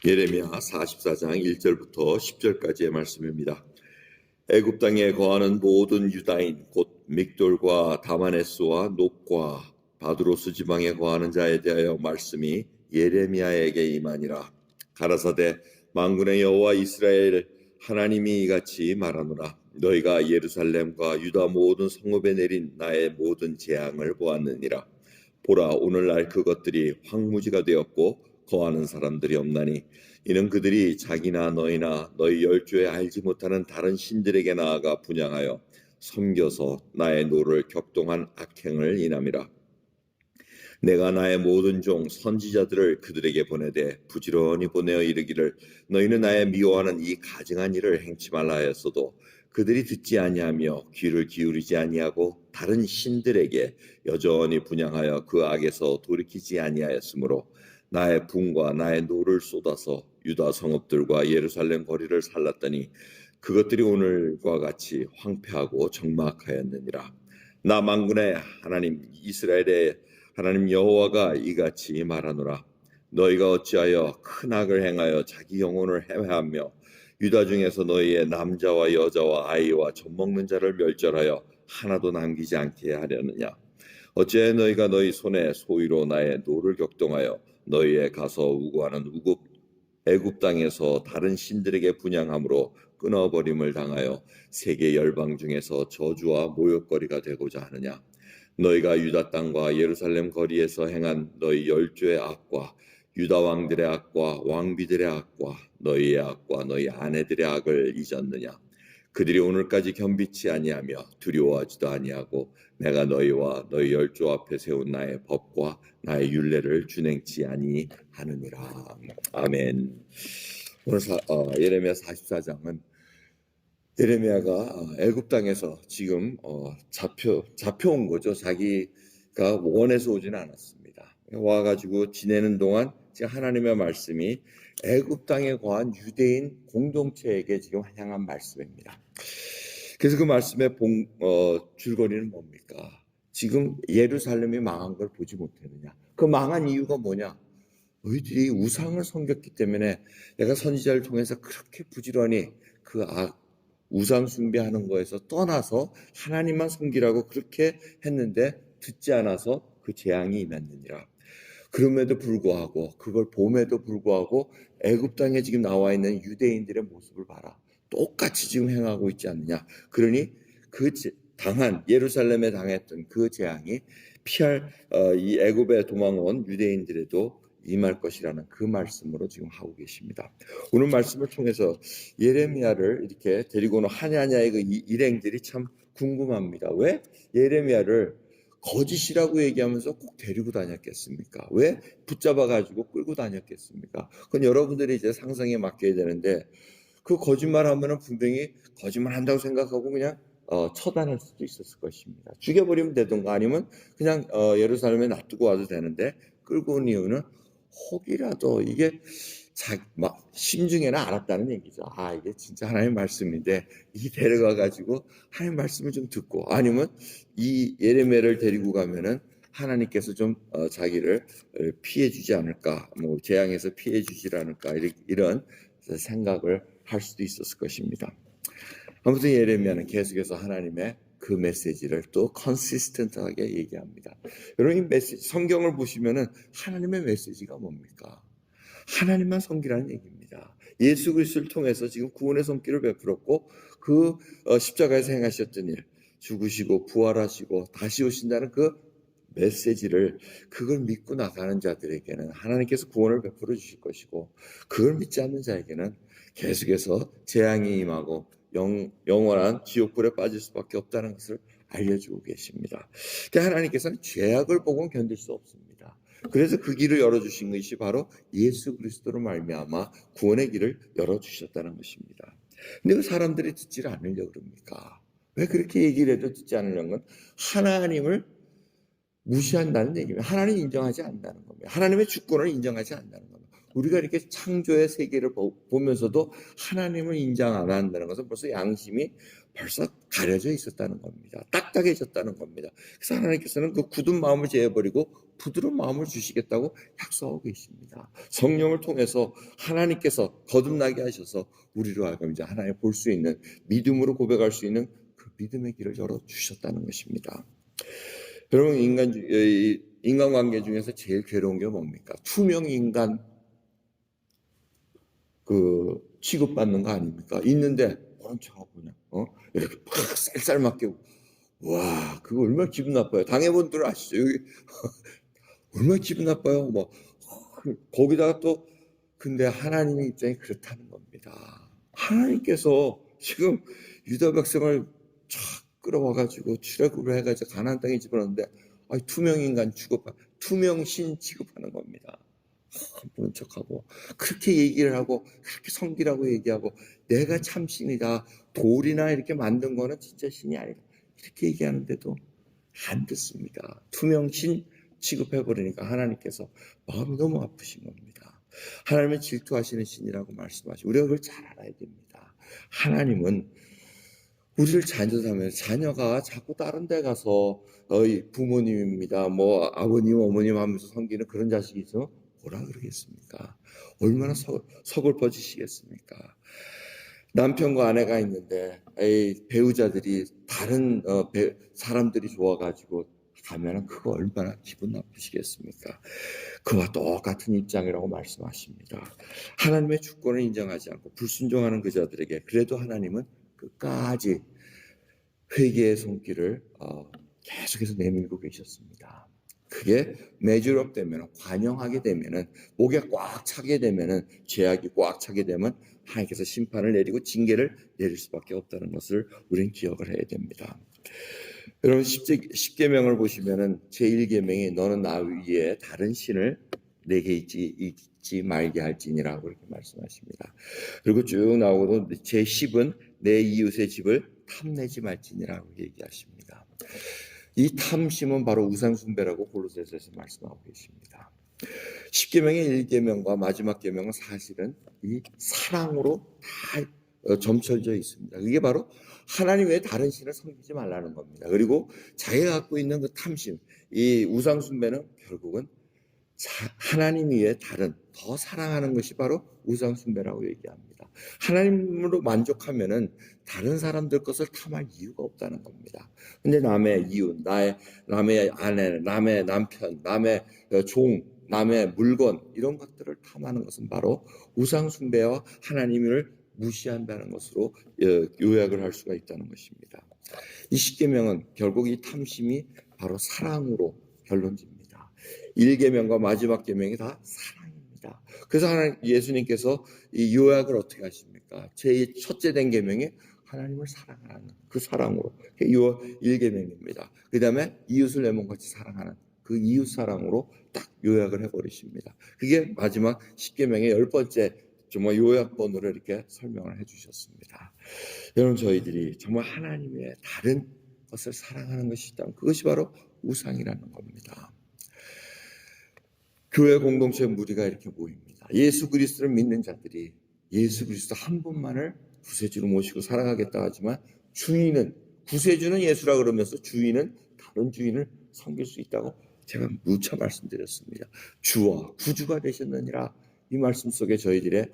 예레미야 44장 1절부터 10절까지의 말씀입니다. 애굽 땅에 거하는 모든 유다인 곧 믹돌과 다마네스와 녹과 바두로스 지방에 거하는 자에 대하여 말씀이 예레미야에게 임하니라. 가라사대 만군의 여호와 이스라엘 하나님이 이같이 말하노라. 너희가 예루살렘과 유다 모든 성읍에 내린 나의 모든 재앙을 보았느니라. 보라, 오늘날 그것들이 황무지가 되었고 거하는 사람들이 없나니 이는 그들이 자기나 너희나 너희 열조에 알지 못하는 다른 신들에게 나아가 분향하여 섬겨서 나의 노를 격동한 악행을 인함이라. 내가 나의 모든 종 선지자들을 그들에게 보내되 부지런히 보내어 이르기를 너희는 나의 미워하는 이 가증한 일을 행치 말라 하였어도 그들이 듣지 아니하며 귀를 기울이지 아니하고 다른 신들에게 여전히 분향하여 그 악에서 돌이키지 아니하였으므로 나의 분과 나의 노를 쏟아서 유다 성읍들과 예루살렘 거리를 살랐더니 그것들이 오늘과 같이 황폐하고 적막하였느니라. 나 만군의 하나님 이스라엘의 하나님 여호와가 이같이 말하노라. 너희가 어찌하여 큰 악을 행하여 자기 영혼을 해하며 유다 중에서 너희의 남자와 여자와 아이와 젖먹는 자를 멸절하여 하나도 남기지 않게 하려느냐. 어찌하여 너희가 너희 손에 소위로 나의 노를 격동하여 너희의 가서 우고하는 애굽 땅에서 다른 신들에게 분향함으로 끊어버림을 당하여 세계 열방 중에서 저주와 모욕거리가 되고자 하느냐. 너희가 유다 땅과 예루살렘 거리에서 행한 너희 열조의 악과 유다 왕들의 악과 왕비들의 악과 너희의 악과 너희 아내들의 악을 잊었느냐. 그들이 오늘까지 겸비치 아니하며 두려워하지도 아니하고 내가 너희와 너희 열조 앞에 세운 나의 법과 나의 율례를 준행치 아니하느니라. 아멘. 오늘 예레미야 44장은 예레미야가 애굽 땅에서 지금 잡혀온 거죠. 자기가 원해서 오지는 않았습니다. 와가지고 지내는 동안 지금 하나님의 말씀이 애굽 땅에 거한 유대인 공동체에게 지금 향한 말씀입니다. 그래서 그 말씀의 줄거리는 뭡니까? 지금 예루살렘이 망한 걸 보지 못했느냐? 그 망한 이유가 뭐냐? 너희들이 우상을 섬겼기 때문에 내가 선지자를 통해서 그렇게 부지런히 그 우상 숭배하는 거에서 떠나서 하나님만 섬기라고 그렇게 했는데 듣지 않아서 그 재앙이 임했느니라. 그럼에도 불구하고 그걸 봄에도 불구하고 애굽 땅에 지금 나와 있는 유대인들의 모습을 봐라. 똑같이 지금 행하고 있지 않느냐. 그러니 그 예루살렘에 당했던 그 재앙이 이 애굽에 도망온 유대인들에도 임할 것이라는 그 말씀으로 지금 하고 계십니다. 오늘 말씀을 통해서 예레미야를 이렇게 데리고 오는 하냐냐의 그 일행들이 참 궁금합니다. 왜 예레미야를 거짓이라고 얘기하면서 꼭 데리고 다녔겠습니까? 왜 붙잡아가지고 끌고 다녔겠습니까? 그건 여러분들이 이제 상상에 맡겨야 되는데 그 거짓말하면은 분명히 거짓말한다고 생각하고 그냥 처단할 수도 있었을 것입니다. 죽여버리면 되던가 아니면 그냥 예루살렘에 놔두고 와도 되는데 끌고 온 이유는 혹이라도 이게 심중에는 알았다는 얘기죠. 이게 진짜 하나님의 말씀인데 이 데려가가지고 하나님의 말씀을 좀 듣고 아니면 이 예레미야를 데리고 가면은 하나님께서 좀 자기를 피해주지 않을까, 재앙에서 피해주지 않을까 이런 생각을 할 수도 있었을 것입니다. 아무튼 예레미야는 계속해서 하나님의 그 메시지를 또 컨시스턴트하게 얘기합니다. 여러분 이 메시지 성경을 보시면은 하나님의 메시지가 뭡니까? 하나님만 섬기라는 얘기입니다. 예수 그리스도를 통해서 지금 구원의 손길을 베풀었고 그 십자가에서 행하셨던 일, 죽으시고 부활하시고 다시 오신다는 그 메시지를 그걸 믿고 나가는 자들에게는 하나님께서 구원을 베풀어 주실 것이고 그걸 믿지 않는 자에게는 계속해서 재앙이 임하고 영원한 지옥불에 빠질 수밖에 없다는 것을 알려주고 계십니다. 하나님께서는 죄악을 보고는 견딜 수 없습니다. 그래서 그 길을 열어주신 것이 바로 예수 그리스도로 말미암아 구원의 길을 열어주셨다는 것입니다. 근데 그 사람들이 듣지를 않으려고 그럽니까? 왜 그렇게 얘기를 해도 듣지 않으려는 건 하나님을 무시한다는 얘기입니다. 하나님 인정하지 않는다는 겁니다. 하나님의 주권을 인정하지 않는다는 겁니다. 우리가 이렇게 창조의 세계를 보면서도 하나님을 인정 안 한다는 것은 벌써 양심이 벌써 가려져 있었다는 겁니다. 딱딱해졌다는 겁니다. 그래서 하나님께서는 그 굳은 마음을 제어버리고 부드러운 마음을 주시겠다고 약속하고 계십니다. 성령을 통해서 하나님께서 거듭나게 하셔서 우리로 하여금 이제 하나님 볼 수 있는, 믿음으로 고백할 수 있는 그 믿음의 길을 열어주셨다는 것입니다. 여러분, 인간관계 중에서 제일 괴로운 게 뭡니까? 투명 인간 취급받는 거 아닙니까? 있는데 모른 척하고 그냥 이렇게 막 쌀쌀맞게. 와, 그거 얼마나 기분 나빠요. 당해본 줄 아시죠? 여기 얼마나 기분 나빠요. 뭐 거기다가 또 근데 하나님의 입장이 그렇다는 겁니다. 하나님께서 지금 유다 백성을 쫙 끌어와가지고 출애굽을 해가지고 가나안 땅에 집어넣는데 투명 인간 취급하고 투명 신 취급하는 겁니다. 모른 척하고 그렇게 얘기를 하고 그렇게 섬기라고 얘기하고 내가 참 신이다, 돌이나 이렇게 만든 거는 진짜 신이 아니다, 이렇게 얘기하는데도 안 듣습니다. 투명신 취급해버리니까 하나님께서 마음이 너무 아프신 겁니다. 하나님은 질투하시는 신이라고 말씀하시고 우리가 그걸 잘 알아야 됩니다. 하나님은 우리를 자녀라면 자녀가 자꾸 다른 데 가서 부모님입니다, 뭐 아버님 어머님 하면서 섬기는 그런 자식이 있으면 뭐라 그러겠습니까? 얼마나 서글퍼지시겠습니까? 남편과 아내가 있는데 배우자들이 다른 사람들이 좋아가지고 가면은 그거 얼마나 기분 나쁘시겠습니까? 그와 똑같은 입장이라고 말씀하십니다. 하나님의 주권을 인정하지 않고 불순종하는 그 자들에게 그래도 하나님은 끝까지 회개의 손길을 계속해서 내밀고 계셨습니다. 그게 메주럽 되면, 관영하게 되면은, 목에 꽉 차게 되면은, 죄악이 꽉 차게 되면 하나님께서 심판을 내리고 징계를 내릴 수밖에 없다는 것을 우리는 기억을 해야 됩니다. 여러분, 10계명을 보시면은 제1계명이 너는 나 위에 다른 신을 내게 잊지 말게 할지니라고 이렇게 말씀하십니다. 그리고 쭉 나오고도 제10은 내 이웃의 집을 탐내지 말지니라고 얘기하십니다. 이 탐심은 바로 우상숭배라고 골로새서에서 말씀하고 계십니다. 10계명의 1계명과 마지막 계명은 사실은 이 사랑으로 다 점철져 있습니다. 이게 바로 하나님 외에 다른 신을 섬기지 말라는 겁니다. 그리고 자기가 갖고 있는 그 탐심, 이 우상숭배는 결국은 하나님 외에 다른 더 사랑하는 것이 바로 우상숭배라고 얘기합니다. 하나님으로 만족하면은 다른 사람들 것을 탐할 이유가 없다는 겁니다. 근데 남의 이웃, 남의 아내, 남의 남편, 남의 종, 남의 물건 이런 것들을 탐하는 것은 바로 우상숭배와 하나님을 무시한다는 것으로 요약을 할 수가 있다는 것입니다. 이 십계명은 결국 이 탐심이 바로 사랑으로 결론집니다. 1계명과 마지막 계명이 다 사랑입니다. 그래서 예수님께서 이 요약을 어떻게 하십니까? 제 첫째 된 계명이 하나님을 사랑하는 그 사랑으로, 요 1계명입니다. 그 다음에 이웃을 내 몸같이 사랑하는 그 이웃 사랑으로 딱 요약을 해버리십니다. 그게 마지막 10계명의 10번째 정말 요약본으로 이렇게 설명을 해주셨습니다. 여러분, 저희들이 정말 하나님의 다른 것을 사랑하는 것이 있다면 그것이 바로 우상이라는 겁니다. 교회 공동체 무리가 이렇게 모입니다. 예수 그리스도를 믿는 자들이 예수 그리스도 한 분만을 구세주로 모시고 살아가겠다 하지만 구세주는 예수라 그러면서 주인은 다른 주인을 섬길 수 있다고 제가 누차 말씀드렸습니다. 주와 구주가 되셨느니라. 이 말씀 속에 저희들의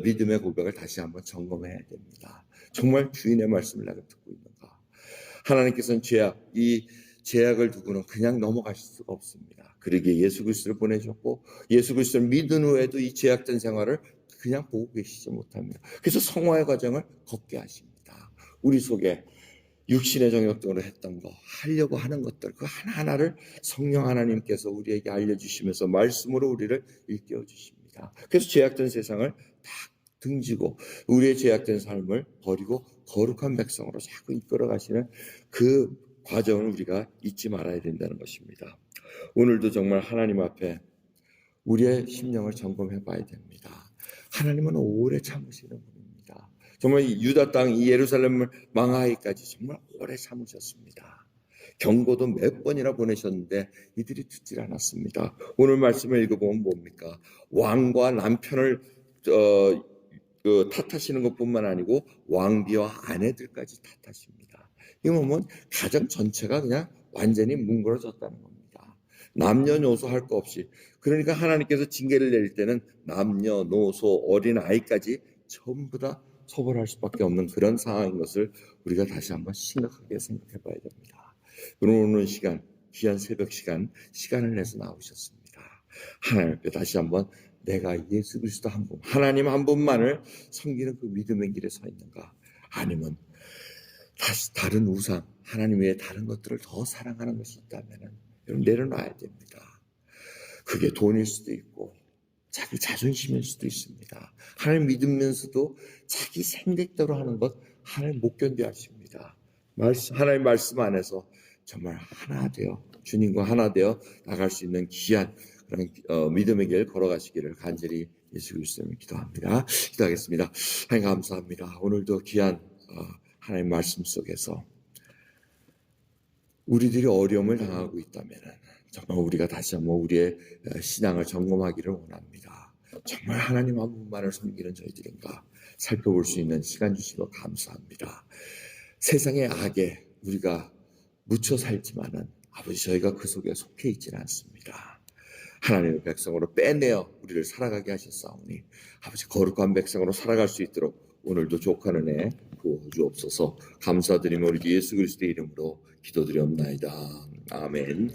믿음의 고백을 다시 한번 점검해야 됩니다. 정말 주인의 말씀을 내가 듣고 있는가? 하나님께서는 이 죄악을 두고는 그냥 넘어가실 수가 없습니다. 그러기에 예수 그리스도를 보내셨고 예수 그리스도를 믿은 후에도 이 죄악된 생활을 그냥 보고 계시지 못합니다. 그래서 성화의 과정을 걷게 하십니다. 우리 속에 육신의 정욕으로 했던 거, 하려고 하는 것들 그 하나하나를 성령 하나님께서 우리에게 알려주시면서 말씀으로 우리를 일깨워 주십니다. 그래서 죄악된 세상을 다 등지고 우리의 죄악된 삶을 버리고 거룩한 백성으로 자꾸 이끌어 가시는 그 과정을 우리가 잊지 말아야 된다는 것입니다. 오늘도 정말 하나님 앞에 우리의 심령을 점검해 봐야 됩니다. 하나님은 오래 참으시는 분입니다. 정말 이 유다 땅, 이 예루살렘을 망하기까지 정말 오래 참으셨습니다. 경고도 몇 번이나 보내셨는데 이들이 듣질 않았습니다. 오늘 말씀을 읽어보면 뭡니까? 왕과 남편을 탓하시는 것뿐만 아니고 왕비와 아내들까지 탓하십니다. 이거 보면 가정 전체가 그냥 완전히 뭉그러졌다는 겁니다. 남녀노소 할 거 없이. 그러니까 하나님께서 징계를 내릴 때는 남녀노소 어린아이까지 전부 다 처벌할 수밖에 없는 그런 상황인 것을 우리가 다시 한번 심각하게 생각해 봐야 됩니다. 오늘 시간, 귀한 새벽 시간을 내서 나오셨습니다. 하나님 앞에 다시 한번 내가 예수 그리스도 한 분, 하나님 한 분만을 섬기는 그 믿음의 길에 서 있는가? 아니면 다시 다른 우상, 하나님 외에 다른 것들을 더 사랑하는 것이 있다면 여러분 내려놔야 됩니다. 그게 돈일 수도 있고 자기 자존심일 수도 있습니다. 하나님 믿으면서도 자기 생각대로 하는 것 하나님 못 견뎌 하십니다. 하나님 말씀 안에서 정말 하나 되어 주님과 하나 되어 나갈 수 있는 귀한 그런 믿음의 길 걸어가시기를 간절히 예수 그리스도를 기도합니다. 기도하겠습니다. 하나님 감사합니다. 오늘도 귀한 하나님 말씀 속에서 우리들이 어려움을 당하고 있다면 정말 우리가 다시 한번 우리의 신앙을 점검하기를 원합니다. 정말 하나님 한 분만을 섬기는 저희들인가 살펴볼 수 있는 시간 주시고 감사합니다. 세상의 악에 우리가 묻혀 살지만은 아버지 저희가 그 속에 속해 있지는 않습니다. 하나님의 백성으로 빼내어 우리를 살아가게 하셨사오니 아버지 거룩한 백성으로 살아갈 수 있도록 오늘도 족한 은혜 부어주옵소서. 감사드리며 우리 예수 그리스도의 이름으로 기도드리옵나이다. 아멘.